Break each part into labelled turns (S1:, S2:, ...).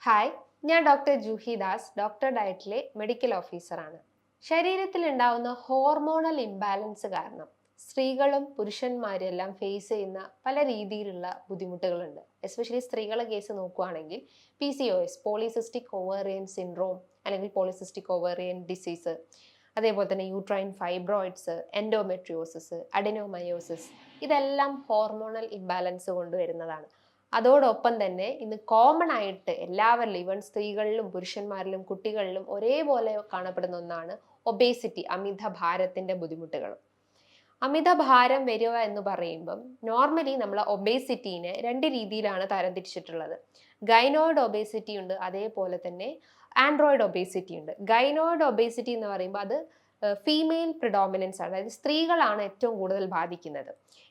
S1: Hi, ഞാൻ doctor Juhi Das, doctor ഡയറ്റിലെ medical ഓഫീസറാണ്. ശരീരത്തിൽ ഉണ്ടാവുന്ന ഹോർമോണൽ ഇംബാലൻസ് കാരണം സ്ത്രീകളും പുരുഷന്മാരും എല്ലാം ഫേസ് ചെയ്യുന്ന പല രീതിയിലുള്ള ബുദ്ധിമുട്ടുകളുണ്ട്. എസ്പെഷ്യലി സ്ത്രീകളെ കേസ് നോക്കുകയാണെങ്കിൽ PCOS, പോളിസിസ്റ്റിക് ഓവേറിയൻ സിൻഡ്രോം അല്ലെങ്കിൽ പോളിസിസ്റ്റിക് ഓവേറിയൻ ഡിസീസ്, അതേപോലെ തന്നെ യൂട്രൈൻ ഫൈബ്രോയിഡ്സ്, എൻഡോമെട്രിയോസിസ്, അഡിനോമയോസിസ്, ഇതെല്ലാം ഹോർമോണൽ ഇംബാലൻസ് കൊണ്ടുവരുന്നതാണ്. അതോടൊപ്പം തന്നെ ഇന്ന് കോമൺ ആയിട്ട് എല്ലാവരിലും, ഈവൻ സ്ത്രീകളിലും പുരുഷന്മാരിലും കുട്ടികളിലും ഒരേപോലെ കാണപ്പെടുന്ന ഒന്നാണ് ഒബേസിറ്റി, അമിതഭാരത്തിന്റെ ബുദ്ധിമുട്ടുകൾ. അമിതഭാരം വരിക എന്ന് പറയുമ്പം നോർമലി നമ്മൾ ഒബേസിറ്റീനെ രണ്ട് രീതിയിലാണ് തരംതിരിച്ചിട്ടുള്ളത്. ഗൈനോയിഡ് ഒബേസിറ്റി ഉണ്ട്, അതേപോലെ തന്നെ ആൻഡ്രോയിഡ് ഒബേസിറ്റി ഉണ്ട്. ഗൈനോയിഡ് ഒബേസിറ്റി എന്ന് പറയുമ്പോൾ അത് ഫീമെയിൽ പ്രിഡോമിനൻസ് ആണ്, അതായത് സ്ത്രീകളാണ് ഏറ്റവും കൂടുതൽ ബാധിക്കുന്നത്.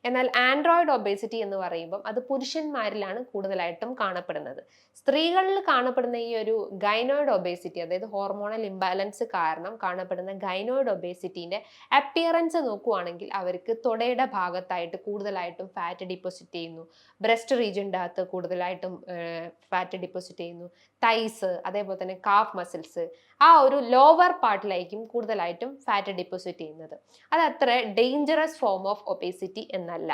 S1: എന്നാൽ ആൻഡ്രോയിഡ് ഒബേസിറ്റി എന്ന് പറയുമ്പം അത് പുരുഷന്മാരിലാണ് കൂടുതലായിട്ടും കാണപ്പെടുന്നത്. സ്ത്രീകളിൽ കാണപ്പെടുന്ന ഈ ഒരു ഗൈനോയിഡ് ഒബേസിറ്റി, അതായത് ഹോർമോണൽ ഇംബാലൻസ് കാരണം കാണപ്പെടുന്ന ഗൈനോയിഡ് ഒബേസിറ്റീൻ്റെ അപ്പിയറൻസ് നോക്കുവാണെങ്കിൽ അവർക്ക് തുടയുടെ ഭാഗത്തായിട്ട് കൂടുതലായിട്ടും ഫാറ്റ് ഡിപ്പോസിറ്റ് ചെയ്യുന്നു, ബ്രസ്റ്റ് റീജിയൻ്റെ അകത്ത് കൂടുതലായിട്ടും ഫാറ്റ് ഡിപ്പോസിറ്റ് ചെയ്യുന്നു, തൈസ്, അതേപോലെ തന്നെ കാഫ് മസിൽസ്, ആ ഒരു ലോവർ പാർട്ടിലായിരിക്കും കൂടുതലായിട്ടും ഫാറ്റ് ഡിപ്പോസിറ്റ് ചെയ്യുന്നത്. അത് അത്ര ഡേഞ്ചറസ് ഫോം ഓഫ് ഒബേസിറ്റി എന്നല്ല.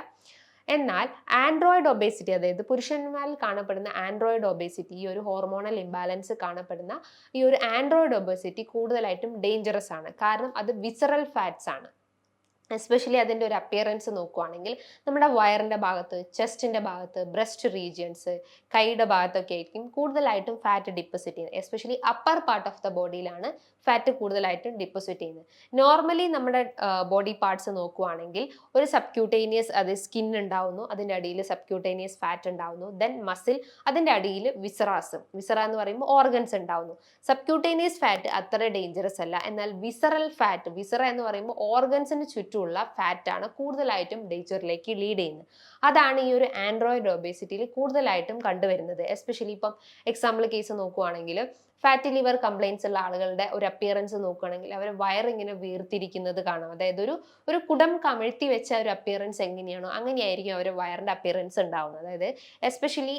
S1: എന്നാൽ ആൻഡ്രോയിഡ് ഒബേസിറ്റി, അതായത് പുരുഷന്മാരിൽ കാണപ്പെടുന്ന ആൻഡ്രോയിഡ് ഒബേസിറ്റി, ഈ ഒരു ഹോർമോണൽ ഇംബാലൻസ് കാണപ്പെടുന്ന ഈ ഒരു ആൻഡ്രോയിഡ് ഒബേസിറ്റി കൂടുതലായിട്ടും ഡേഞ്ചറസ് ആണ്. കാരണം അത് വിസറൽ ഫാറ്റ്സ് ആണ്. എസ്പെഷ്യലി അതിൻ്റെ ഒരു അപ്പിയറൻസ് നോക്കുവാണെങ്കിൽ നമ്മുടെ വയറിൻ്റെ ഭാഗത്ത്, ചെസ്റ്റിൻ്റെ ഭാഗത്ത്, ബ്രസ്റ്റ് റീജിയൻസ്, കൈയുടെ ഭാഗത്തൊക്കെ ആയിരിക്കും കൂടുതലായിട്ടും ഫാറ്റ് ഡിപ്പോസിറ്റ് ചെയ്യുന്നത്. Especially upper part of the ബോഡിയിലാണ് ഫാറ്റ് കൂടുതലായിട്ടും ഡിപ്പോസിറ്റ് ചെയ്യുന്നത്. നോർമലി നമ്മുടെ ബോഡി പാർട്സ് നോക്കുവാണെങ്കിൽ ഒരു സബ്ക്യൂട്ടേനിയസ്, അത് സ്കിൻ ഉണ്ടാവുന്നു, അതിൻ്റെ അടിയിൽ സബ്ക്യൂട്ടേനിയസ് ഫാറ്റ് ഉണ്ടാവുന്നു, ദെൻ മസിൽ, അതിൻ്റെ അടിയിൽ വിസറ എന്ന് പറയുമ്പോൾ ഓർഗൻസ് ഉണ്ടാവുന്നു. സബ്ക്യൂട്ടേനിയസ് ഫാറ്റ് അത്ര ഡേഞ്ചറസ് അല്ല. എന്നാൽ വിസറൽ ഫാറ്റ്, വിസറ എന്ന് പറയുമ്പോൾ ഓർഗൻസിന് ചുറ്റുമുള്ള ഫാറ്റാണ് കൂടുതലായിട്ടും ഡേഞ്ചറിലേക്ക് ലീഡ് ചെയ്യുന്നത്. അതാണ് ഈ ഒരു ആൻഡ്രോയിഡ് ഒബേസിറ്റിയിൽ കൂടുതലായിട്ടും കണ്ടുവരുന്നത്. എസ്പെഷ്യലി ഇപ്പം എക്സാമ്പിൾ കേസ് നോക്കുവാണെങ്കിൽ ഫാറ്റി ലിവർ കംപ്ലൈൻസ് ഉള്ള ആളുകളുടെ ഒരു അപ്പിയറൻസ് നോക്കുകയാണെങ്കിൽ അവർ വയറിങ്ങനെ വീർത്തിരിക്കുന്നത് കാണാം. അതായത് ഒരു കുടം കമിഴ്ത്തി വെച്ച ഒരു അപ്പിയറൻസ് എങ്ങനെയാണോ അങ്ങനെയായിരിക്കും അവർ വയറിന്റെ അപ്പിയറൻസ് ഉണ്ടാവുന്നത്. അതായത് എസ്പെഷ്യലി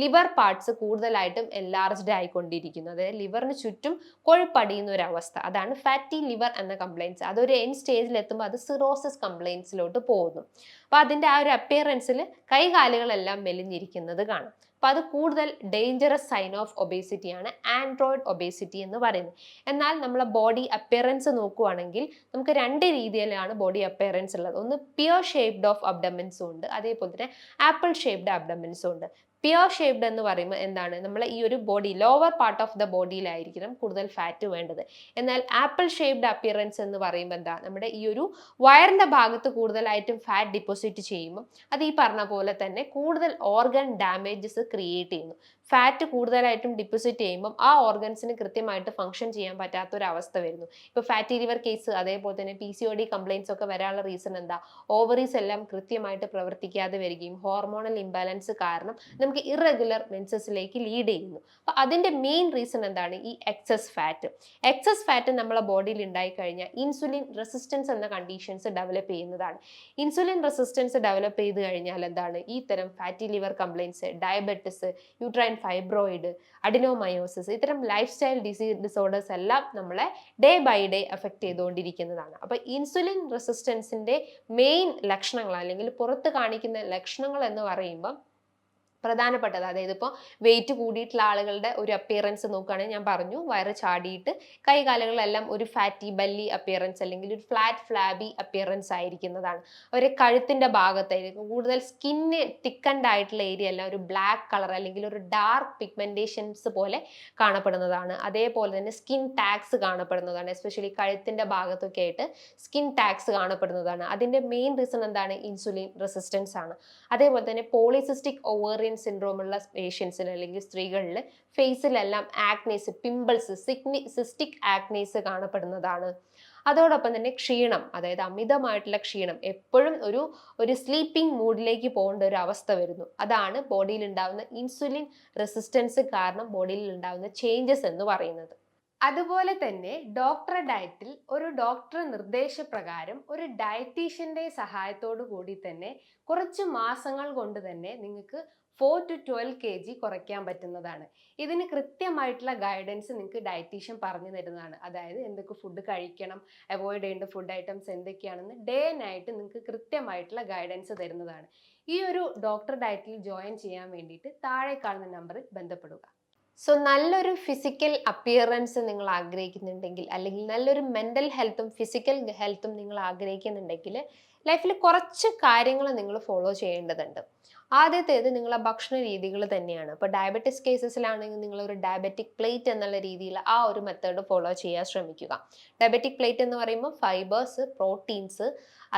S1: ലിവർ പാർട്സ് കൂടുതലായിട്ടും എൻലാർജ്ഡ് ആയിക്കൊണ്ടിരിക്കുന്നു. അതായത് ലിവറിന് ചുറ്റും കൊഴുപ്പടിയുന്ന ഒരു അവസ്ഥ, അതാണ് ഫാറ്റി ലിവർ എന്ന കംപ്ലൈൻസ്. അതൊരു എൻഡ് സ്റ്റേജിൽ എത്തുമ്പോൾ അത് സിറോസിസ് കംപ്ലൈൻസിലോട്ട് പോകുന്നു. അപ്പൊ അതിന്റെ ആ ഒരു അപ്പിയറൻസിൽ കൈകാലുകളെല്ലാം മെലിഞ്ഞിരിക്കുന്നത് കാണാം. അപ്പൊ അത് കൂടുതൽ ഡേഞ്ചറസ് സൈൻ ഓഫ് ഒബേസിറ്റി ആണ് ആൻഡ്രോയിഡ് ഒബേസിറ്റി എന്ന് പറയുന്നത്. എന്നാൽ നമ്മളെ ബോഡി അപ്പിയറൻസ് നോക്കുവാണെങ്കിൽ നമുക്ക് രണ്ട് രീതിയിലാണ് ബോഡി അപ്പിയറൻസ് ഉള്ളത്. ഒന്ന് പിയർ ഷേപ്ഡ് ഓഫ് അബ്ഡമൻസും ഉണ്ട്, അതേപോലെ തന്നെ ആപ്പിൾ ഷേപ്ഡ് അബ്ഡമൻസും ഉണ്ട്. പിയർ ഷേപ്ഡ് എന്ന് പറയുമ്പോൾ എന്താണ്, നമ്മൾ ഈ ഒരു body lower part of the ബോഡിയിലായിരിക്കണം കൂടുതൽ ഫാറ്റ് വേണ്ടത്. എന്നാൽ ആപ്പിൾ ഷേപ്ഡ് അപ്പിയറൻസ് എന്ന് പറയുമ്പോൾ എന്താ, നമ്മുടെ ഈ ഒരു വയറിന്റെ ഭാഗത്ത് കൂടുതലായിട്ടും ഫാറ്റ് ഡിപ്പോസിറ്റ് ചെയ്യുമ്പോൾ അത് ഈ പറഞ്ഞ പോലെ തന്നെ കൂടുതൽ ഓർഗൻ ഡാമേജസ് ക്രിയേറ്റ് ചെയ്യുന്നു. ഫാറ്റ് കൂടുതലായിട്ടും ഡിപ്പോസിറ്റ് ചെയ്യുമ്പോൾ ആ ഓർഗൻസിന് കൃത്യമായിട്ട് ഫംഗ്ഷൻ ചെയ്യാൻ പറ്റാത്തൊരവസ്ഥ വരുന്നു. ഇപ്പോൾ ഫാറ്റി ലിവർ കേസ്, അതേപോലെ തന്നെ PCOD കംപ്ലൈൻസ് ഒക്കെ വരാനുള്ള റീസൺ എന്താ, ഓവറീസ് എല്ലാം കൃത്യമായിട്ട് പ്രവർത്തിക്കാതെ വരികയും ഹോർമോണൽ ഇംബാലൻസ് കാരണം നമുക്ക് ഇറഗുലർ മെൻസസിലേക്ക് ലീഡ് ചെയ്യുന്നു. അപ്പൊ അതിന്റെ മെയിൻ റീസൺ എന്താണ്, ഈ എക്സസ് ഫാറ്റ് നമ്മളെ ബോഡിയിൽ ഉണ്ടായി കഴിഞ്ഞാൽ ഇൻസുലിൻ റെസിസ്റ്റൻസ് എന്ന കണ്ടീഷൻസ് ഡെവലപ്പ് ചെയ്യുന്നതാണ്. ഇൻസുലിൻ റെസിസ്റ്റൻസ് ഡെവലപ്പ് ചെയ്ത് കഴിഞ്ഞാൽ എന്താണ്, ഈ തരം fatty liver complaints, diabetes, uterine fibroid, adenomyosis, ഇത്തരം ലൈഫ് സ്റ്റൈൽ ഡിസോർഡേഴ്സ് എല്ലാം നമ്മളെ ഡേ ബൈ ഡേ എഫക്ട് ചെയ്തുകൊണ്ടിരിക്കുന്നതാണ്. അപ്പൊ ഇൻസുലിൻ റെസിസ്റ്റൻസിന്റെ മെയിൻ ലക്ഷണങ്ങൾ അല്ലെങ്കിൽ പുറത്ത് കാണിക്കുന്ന ലക്ഷണങ്ങൾ എന്ന് പറയുമ്പോൾ പ്രധാനപ്പെട്ടത്, അതായത് ഇപ്പോൾ വെയിറ്റ് കൂടിയിട്ടുള്ള ആളുകളുടെ ഒരു അപ്പിയറൻസ് നോക്കുകയാണെങ്കിൽ ഞാൻ പറഞ്ഞു വയറ് ചാടിയിട്ട് കൈകാലുകളെല്ലാം ഒരു ഫാറ്റി ബല്ലി അപ്പിയറൻസ് അല്ലെങ്കിൽ ഒരു ഫ്ലാറ്റ് ഫ്ലാബി അപ്പിയറൻസ് ആയിരിക്കുന്നതാണ്. അവർ കഴുത്തിൻ്റെ ഭാഗത്തായിരിക്കും കൂടുതൽ സ്കിന്ന് തിക്കൻഡ് ആയിട്ടുള്ള ഏരിയ എല്ലാം ഒരു ബ്ലാക്ക് കളർ അല്ലെങ്കിൽ ഒരു ഡാർക്ക് പിഗ്മെന്റേഷൻസ് പോലെ കാണപ്പെടുന്നതാണ്. അതേപോലെ തന്നെ സ്കിൻ ടാഗ്സ് കാണപ്പെടുന്നതാണ്. എസ്പെഷ്യലി കഴുത്തിൻ്റെ ഭാഗത്തൊക്കെ ആയിട്ട് സ്കിൻ ടാഗ്സ് കാണപ്പെടുന്നതാണ്. അതിൻ്റെ മെയിൻ റീസൺ എന്താണ്, ഇൻസുലിൻ റെസിസ്റ്റൻസ് ആണ്. അതേപോലെ തന്നെ പോളിസിസ്റ്റിക് ഓവേറിയൻ സിൻഡ്രോം ഉള്ള പേഷ്യൻസിൽ അല്ലെങ്കിൽ സ്ത്രീകളിൽ ഫേസിലെല്ലാം ആക്നേസ്, പിമ്പിൾസ്, സിസ്റ്റിക് ആക്നേസ് കാണപ്പെടുന്നതാണ്. അതോടൊപ്പം തന്നെ ക്ഷീണം, അതായത് അമിതമായിട്ടുള്ള ക്ഷീണം, എപ്പോഴും ഒരു സ്ലീപ്പിംഗ് മൂഡിലേക്ക് പോകേണ്ട ഒരു അവസ്ഥ വരുന്നു. അതാണ് ബോഡിയിൽ ഉണ്ടാകുന്ന ഇൻസുലിൻ റെസിസ്റ്റൻസ് കാരണം ബോഡിയിൽ ഉണ്ടാകുന്ന ചേഞ്ചസ് എന്ന് പറയുന്നത്. അതുപോലെ തന്നെ ഡോക്ടർ ഡയറ്റിൽ ഒരു ഡോക്ടർ നിർദ്ദേശപ്രകാരം ഒരു ഡയറ്റീഷ്യന്റെ സഹായത്തോടു കൂടി തന്നെ കുറച്ച് മാസങ്ങൾ കൊണ്ട് തന്നെ നിങ്ങൾക്ക് 4 to 12 kg കുറയ്ക്കാൻ പറ്റുന്നതാണ്. ഇതിന് കൃത്യമായിട്ടുള്ള ഗൈഡൻസ് നിങ്ങൾക്ക് ഡയറ്റീഷ്യൻ പറഞ്ഞു തരുന്നതാണ്. അതായത് എന്തൊക്കെ ഫുഡ് കഴിക്കണം, അവോയ്ഡ് ചെയ്യേണ്ട ഫുഡ് ഐറ്റംസ് എന്തൊക്കെയാണെന്ന് ഡേ നൈറ്റ് നിങ്ങൾക്ക് കൃത്യമായിട്ടുള്ള ഗൈഡൻസ് തരുന്നതാണ്. ഈ ഒരു ഡോക്ടർ ഡയറ്റിൽ ജോയിൻ ചെയ്യാൻ വേണ്ടിയിട്ട് താഴെ കാണുന്ന നമ്പറിൽ ബന്ധപ്പെടുക. സോ നല്ലൊരു ഫിസിക്കൽ അപ്പിയറൻസ് നിങ്ങൾ ആഗ്രഹിക്കുന്നുണ്ടെങ്കിൽ, അല്ലെങ്കിൽ നല്ലൊരു മെൻ്റൽ ഹെൽത്തും ഫിസിക്കൽ ഹെൽത്തും നിങ്ങൾ ആഗ്രഹിക്കുന്നുണ്ടെങ്കിൽ ലൈഫിൽ കുറച്ച് കാര്യങ്ങൾ നിങ്ങൾ ഫോളോ ചെയ്യേണ്ടതുണ്ട്. ആദ്യത്തേത് നിങ്ങളെ ഭക്ഷണ രീതികൾ തന്നെയാണ്. ഇപ്പോൾ ഡയബറ്റിസ് കേസസിലാണെങ്കിൽ നിങ്ങളൊരു ഡയബറ്റിക് പ്ലേറ്റ് എന്നുള്ള രീതിയിൽ ആ ഒരു മെത്തേഡ് ഫോളോ ചെയ്യാൻ ശ്രമിക്കുക. ഡയബറ്റിക് പ്ലേറ്റ് എന്ന് പറയുമ്പോൾ ഫൈബേഴ്സ്, പ്രോട്ടീൻസ്,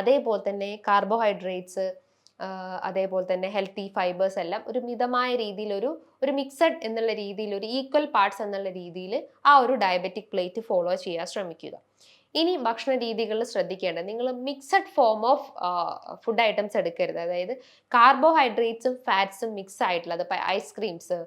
S1: അതേപോലെ തന്നെ കാർബോഹൈഡ്രേറ്റ്സ്, അതേപോലെ തന്നെ ഹെൽത്തി ഫൈബേഴ്സ് എല്ലാം ഒരു മിതമായ രീതിയിൽ ഒരു മിക്സഡ് എന്നുള്ള രീതിയിൽ, ഒരു ഈക്വൽ പാർട്സ് എന്നുള്ള രീതിയിൽ ആ ഒരു ഡയബറ്റിക് പ്ലേറ്റ് ഫോളോ ചെയ്യാൻ ശ്രമിക്കുക. ഇനി ഭക്ഷണ രീതികളിൽ ശ്രദ്ധിക്കേണ്ടത്, നിങ്ങൾ mixed form of food items എടുക്കരുത്. അതായത് കാർബോഹൈഡ്രേറ്റ്സും ഫാറ്റ്സും മിക്സ് ആയിട്ടുള്ള, അതിപ്പോൾ ഐസ്ക്രീംസ്,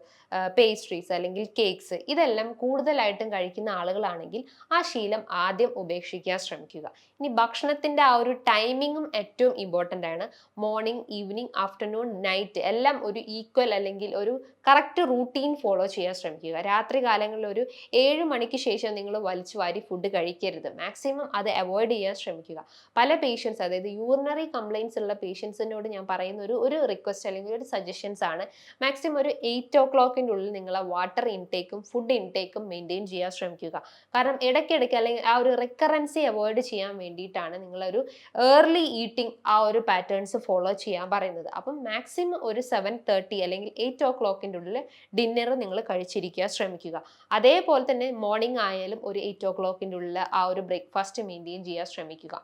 S1: പേസ്ട്രീസ് അല്ലെങ്കിൽ കേക്ക്സ്, ഇതെല്ലാം കൂടുതലായിട്ടും കഴിക്കുന്ന ആളുകളാണെങ്കിൽ ആ ശീലം ആദ്യം ഉപേക്ഷിക്കാൻ ശ്രമിക്കുക. ഇനി ഭക്ഷണത്തിൻ്റെ ആ ഒരു ടൈമിങ്ങും ഏറ്റവും ഇമ്പോർട്ടൻ്റ് ആണ്. മോർണിംഗ്, ഈവനിങ്, ആഫ്റ്റർനൂൺ, നൈറ്റ് എല്ലാം ഒരു ഈക്വൽ അല്ലെങ്കിൽ ഒരു കറക്റ്റ് റൂട്ടീൻ ഫോളോ ചെയ്യാൻ ശ്രമിക്കുക. രാത്രി കാലങ്ങളിൽ ഒരു 7 മണിക്ക് ശേഷം നിങ്ങൾ വലിച്ചു വാരി ഫുഡ് കഴിക്കരുത്. മാക്സിമം അത് അവോയ്ഡ് ചെയ്യാൻ ശ്രമിക്കുക. പല പേഷ്യൻസ്, അതായത് യൂറിനറി കംപ്ലയിൻസ് ഉള്ള പേഷ്യൻസിനോട് ഞാൻ പറയുന്ന ഒരു റിക്വസ്റ്റ് അല്ലെങ്കിൽ ഒരു സജഷൻസ് ആണ്, മാക്സിമം ഒരു 8 o'clock ഉള്ളിൽ നിങ്ങൾ വാട്ടർ ഇൻടേക്കും ഫുഡ് ഇൻടേക്കും മെയിൻറ്റെയിൻ ചെയ്യാൻ ശ്രമിക്കുക. കാരണം ഇടയ്ക്കിടയ്ക്ക് അല്ലെങ്കിൽ ആ ഒരു റിക്കറൻസി അവോയ്ഡ് ചെയ്യാൻ വേണ്ടിയിട്ടാണ് നിങ്ങളൊരു ഏർലി ഈറ്റിംഗ് ആ ഒരു പാറ്റേൺസ് ഫോളോ ചെയ്യാൻ പറയുന്നത്. അപ്പം മാക്സിമം ഒരു 7:30 അല്ലെങ്കിൽ 8 o'clock ഉള്ളിൽ ഡിന്നർ നിങ്ങൾ കഴിച്ചിരിക്കാൻ ശ്രമിക്കുക. അതേപോലെ തന്നെ മോർണിംഗ് ആയാലും ഒരു 8 o'clock ഉള്ളിൽ ആ ഒരു ബ്രേക്ക്ഫാസ്റ്റ് മെയിൻറ്റെയിൻ ചെയ്യാൻ ശ്രമിക്കുക.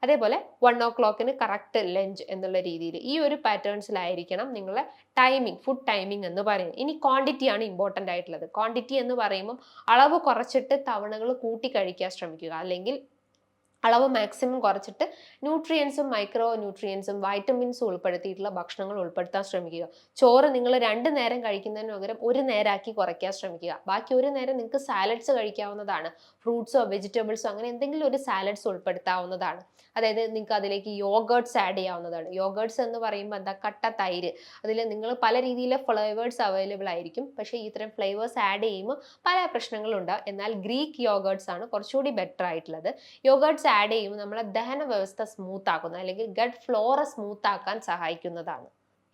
S1: അതേപോലെ 1 o'clock കറക്റ്റ് ലഞ്ച് എന്നുള്ള രീതിയിൽ ഈ ഒരു പാറ്റേൺസിലായിരിക്കണം നിങ്ങളെ ടൈമിംഗ്, ഫുഡ് ടൈമിംഗ് എന്ന് പറയുന്നത്. ഇനി ക്വാണ്ടിറ്റിയാണ് ഇമ്പോർട്ടൻ്റ് ആയിട്ടുള്ളത്. ക്വാണ്ടിറ്റി എന്ന് പറയുമ്പം അളവ് കുറച്ചിട്ട് തവണകൾ കൂട്ടി കഴിക്കാൻ ശ്രമിക്കുക. അല്ലെങ്കിൽ അളവ് മാക്സിമം കുറച്ചിട്ട് ന്യൂട്രിയൻസും മൈക്രോ ന്യൂട്രിയൻസും വൈറ്റമിൻസും ഉൾപ്പെടുത്തിയിട്ടുള്ള ഭക്ഷണങ്ങൾ ഉൾപ്പെടുത്താൻ ശ്രമിക്കുക. ചോറ് നിങ്ങൾ 2 നേരം കഴിക്കുന്നതിന് പകരം 1 നേരമാക്കി കുറയ്ക്കാൻ ശ്രമിക്കുക. ബാക്കി 1 നേരം നിങ്ങൾക്ക് സാലഡ്സ് കഴിക്കാവുന്നതാണ്. ഫ്രൂട്ട്സോ വെജിറ്റബിൾസോ അങ്ങനെ എന്തെങ്കിലും ഒരു സാലഡ്സ് ഉൾപ്പെടുത്താവുന്നതാണ്. അതായത് നിങ്ങൾക്ക് അതിലേക്ക് യോഗേർട്സ് ആഡ് ചെയ്യാവുന്നതാണ്. യോഗേർട്സ് എന്ന് പറയുമ്പോൾ എന്താ, കട്ട തൈര്. അതിൽ നിങ്ങൾ പല രീതിയിലെ ഫ്ലേവേഴ്സ് അവൈലബിൾ ആയിരിക്കും. പക്ഷേ ഇത്തരം ഫ്ലേവേഴ്സ് ആഡ് ചെയ്യുമ്പോൾ പല പ്രശ്നങ്ങളുണ്ടാകും. എന്നാൽ ഗ്രീക്ക് യോഗേർട്സ് ആണ് കുറച്ചുകൂടി ബെറ്റർ ആയിട്ടുള്ളത്. യോഗേർട്സ് ആഡ് ചെയ്യുമ്പോൾ നമ്മളെ ദഹന വ്യവസ്ഥ സ്മൂത്ത് ആക്കുന്ന അല്ലെങ്കിൽ ഗട്ട് ഫ്ലോറ സ്മൂത്ത് ആക്കാൻ സഹായിക്കുന്നതാണ്.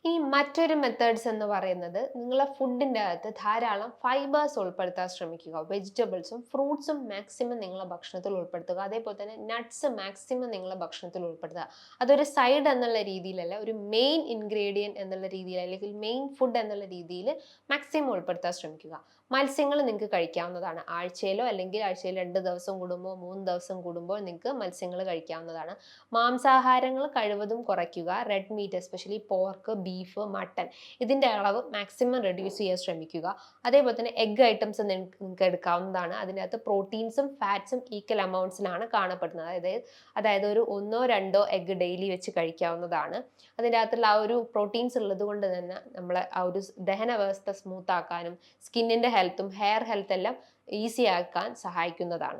S1: ഈ മറ്റൊരു മെത്തേഡ്സ് എന്ന് പറയുന്നത്, നിങ്ങളെ ഫുഡിൻ്റെ അകത്ത് ധാരാളം ഫൈബേഴ്സ് ഉൾപ്പെടുത്താൻ ശ്രമിക്കുക. വെജിറ്റബിൾസും ഫ്രൂട്ട്സും മാക്സിമം നിങ്ങളെ ഭക്ഷണത്തിൽ ഉൾപ്പെടുത്തുക. അതേപോലെ തന്നെ നട്ട്സ് മാക്സിമം നിങ്ങളെ ഭക്ഷണത്തിൽ ഉൾപ്പെടുത്തുക. അതൊരു സൈഡ് എന്നുള്ള രീതിയിലല്ല, ഒരു മെയിൻ ഇൻഗ്രീഡിയൻറ്റ് എന്നുള്ള രീതിയിൽ അല്ലെങ്കിൽ മെയിൻ ഫുഡ് എന്നുള്ള രീതിയിൽ മാക്സിമം ഉൾപ്പെടുത്താൻ ശ്രമിക്കുക. മത്സ്യങ്ങൾ നിങ്ങൾക്ക് കഴിക്കാവുന്നതാണ്. ആഴ്ചയിലോ അല്ലെങ്കിൽ ആഴ്ചയിൽ 2 ദിവസം കൂടുമ്പോൾ 3 ദിവസം കൂടുമ്പോൾ നിങ്ങൾക്ക് മത്സ്യങ്ങൾ കഴിക്കാവുന്നതാണ്. മാംസാഹാരങ്ങൾ കഴിവതും കുറയ്ക്കുക. Red meat, especially pork, beef, mutton, ഇതിൻ്റെ അളവ് മാക്സിമം റെഡ്യൂസ് ചെയ്യാൻ ശ്രമിക്കുക. അതേപോലെ തന്നെ എഗ് ഐറ്റംസ് നിങ്ങൾക്ക് എടുക്കാവുന്നതാണ്. അതിനകത്ത് പ്രോട്ടീൻസും ഫാറ്റ്സും ഈക്വൽ അമൗണ്ട്സിലാണ് കാണപ്പെടുന്നത്. അതായത് ഒരു 1-2 എഗ് ഡെയിലി വെച്ച് കഴിക്കാവുന്നതാണ്. അതിൻ്റെ അകത്തുള്ള ആ ഒരു പ്രോട്ടീൻസ് ഉള്ളത് കൊണ്ട് തന്നെ നമ്മളെ ആ ഒരു ദഹന വ്യവസ്ഥ സ്മൂത്ത് ആക്കാനും സ്കിന്നിൻ്റെ ഹെൽത്തും ഹെയർ ഹെൽത്ത് എല്ലാം ഈസി ആക്കാൻ സഹായിക്കുന്നതാണ്.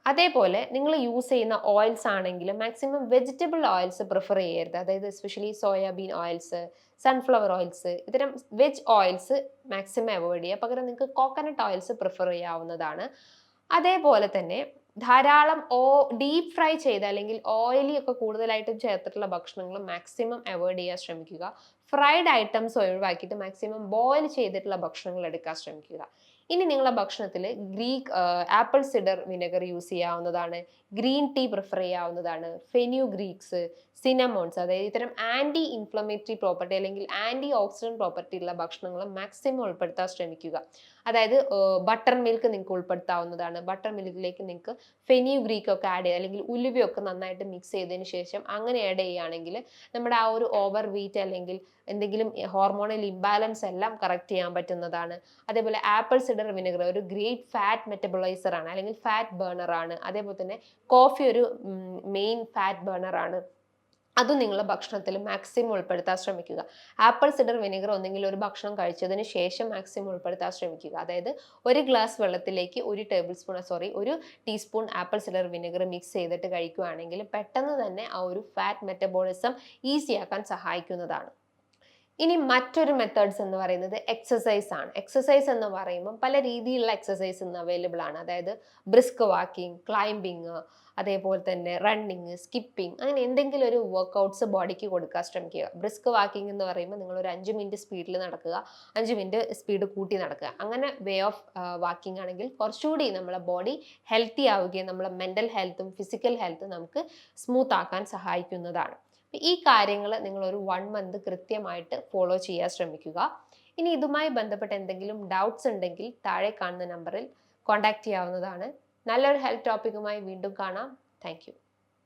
S1: അതേപോലെ നിങ്ങൾ യൂസ് ചെയ്യുന്ന ഓയിൽസ് ആണെങ്കിലും മാക്സിമം വെജിറ്റബിൾ ഓയിൽസ് പ്രിഫർ ചെയ്യരുത്. അതായത് especially soybean oils, sunflower oils, ഇത്തരം വെജ് ഓയിൽസ് മാക്സിമം അവോയ്ഡ് ചെയ്യുക. പകരം നിങ്ങൾക്ക് കോക്കനട്ട് ഓയിൽസ് പ്രിഫർ ചെയ്യാവുന്നതാണ്. അതേപോലെ തന്നെ ധാരാളം ഡീപ്പ് ഫ്രൈ ചെയ്ത അല്ലെങ്കിൽ ഓയിലി ഒക്കെ കൂടുതലായിട്ടും ചേർത്തിട്ടുള്ള ഭക്ഷണങ്ങൾ മാക്സിമം അവോയ്ഡ് ചെയ്യാൻ ശ്രമിക്കുക. ഫ്രൈഡ് ഐറ്റംസ് ഒഴിവാക്കിയിട്ട് മാക്സിമം ബോയിൽ ചെയ്തിട്ടുള്ള ഭക്ഷണങ്ങൾ എടുക്കാൻ ശ്രമിക്കുക. ഇനി നിങ്ങളുടെ ഭക്ഷണത്തിൽ ആപ്പിൾ സിഡർ വിനെഗർ യൂസ് ചെയ്യാവുന്നതാണ്. ഗ്രീൻ ടീ പ്രിഫർ ചെയ്യാവുന്നതാണ്. ഫെന്യൂഗ്രീക്സ്, സിനമോൺസ്, അതായത് ഇത്തരം ആൻറ്റി ഇൻഫ്ലമേറ്ററി പ്രോപ്പർട്ടി അല്ലെങ്കിൽ ആൻറ്റി ഓക്സിഡന്റ് പ്രോപ്പർട്ടി ഉള്ള ഭക്ഷണങ്ങൾ മാക്സിമം ഉൾപ്പെടുത്താൻ ശ്രമിക്കുക. അതായത് ബട്ടർ മിൽക്ക് നിങ്ങൾക്ക് ഉൾപ്പെടുത്താവുന്നതാണ്. ബട്ടർ മിൽക്കിലേക്ക് നിങ്ങൾക്ക് ഫെന്യൂഗ്രീക്ക് ഒക്കെ ആഡ് ചെയ്യുക, അല്ലെങ്കിൽ ഉലുവയൊക്കെ നന്നായിട്ട് മിക്സ് ചെയ്തതിന് ശേഷം അങ്ങനെ ആഡ് ചെയ്യുകയാണെങ്കിൽ നമ്മുടെ ആ ഒരു ഓവർ വെയിറ്റ് അല്ലെങ്കിൽ എന്തെങ്കിലും ഹോർമോണൽ ഇംബാലൻസ് എല്ലാം കറക്റ്റ് ചെയ്യാൻ പറ്റുന്നതാണ്. അതേപോലെ ആപ്പിൾ സിഡർ വിനെഗർ ഒരു ഗ്രേറ്റ് ഫാറ്റ് മെറ്റബോളൈസർ ആണ്, അല്ലെങ്കിൽ ഫാറ്റ് ബേണർ ആണ്. അതേപോലെ തന്നെ കോഫി ഒരു മെയിൻ ഫാറ്റ് ബേണർ ആണ്. അതും നിങ്ങളുടെ ഭക്ഷണത്തിൽ മാക്സിമം ഉൾപ്പെടുത്താൻ ശ്രമിക്കുക. ആപ്പിൾ സിഡർ വിനെഗർ ഒന്നെങ്കിൽ ഒരു ഭക്ഷണം കഴിച്ചതിന് ശേഷം മാക്സിമം ഉൾപ്പെടുത്താൻ ശ്രമിക്കുക. അതായത് 1 ഗ്ലാസ് വെള്ളത്തിലേക്ക് 1 teaspoon apple cider vinegar mix ചെയ്തിട്ട് കഴിക്കുകയാണെങ്കിൽ പെട്ടെന്ന് തന്നെ ആ ഒരു ഫാറ്റ് മെറ്റബോളിസം ഈസിയാക്കാൻ സഹായിക്കുന്നതാണ്. ഇനി മറ്റൊരു മെത്തേഡ്സ് എന്ന് പറയുന്നത് എക്സസൈസ് ആണ്. എക്സസൈസ് എന്ന് പറയുമ്പോൾ പല രീതിയിലുള്ള എക്സസൈസ് ഇന്ന് അവൈലബിൾ ആണ്. അതായത് ബ്രിസ്ക് വാക്കിംഗ്, ക്ലൈംബിങ്, അതേപോലെ തന്നെ റണ്ണിങ്, സ്കിപ്പിംഗ്, അങ്ങനെ എന്തെങ്കിലും ഒരു വർക്കൗട്ട്സ് ബോഡിക്ക് കൊടുക്കാൻ ശ്രമിക്കുക. ബ്രിസ്ക് വാക്കിംഗ് എന്ന് പറയുമ്പോൾ നിങ്ങൾ ഒരു 5 മിനിറ്റ് സ്പീഡിൽ നടക്കുക, 5 മിനിറ്റ് സ്പീഡ് കൂട്ടി നടക്കുക. അങ്ങനെ വേ ഓഫ് വാക്കിംഗ് ആണെങ്കിൽ കുറച്ചുകൂടി നമ്മളെ ബോഡി ഹെൽത്തി ആവുകയും നമ്മളെ മെൻ്റൽ ഹെൽത്തും ഫിസിക്കൽ ഹെൽത്തും നമുക്ക് സ്മൂത്ത് ആക്കാൻ സഹായിക്കുന്നതാണ്. ഈ കാര്യങ്ങൾ നിങ്ങൾ ഒരു 1 മന്ത് കൃത്യമായിട്ട് ഫോളോ ചെയ്യാൻ ശ്രമിക്കുക. ഇനി ഇതുമായി ബന്ധപ്പെട്ട എന്തെങ്കിലും ഡൗട്ട്സ് ഉണ്ടെങ്കിൽ താഴെ കാണുന്ന നമ്പറിൽ കോൺടാക്ട് ചെയ്യാവുന്നതാണ്. നല്ലൊരു ഹെൽത്ത് ടോപ്പിക്കുമായി വീണ്ടും കാണാം. താങ്ക്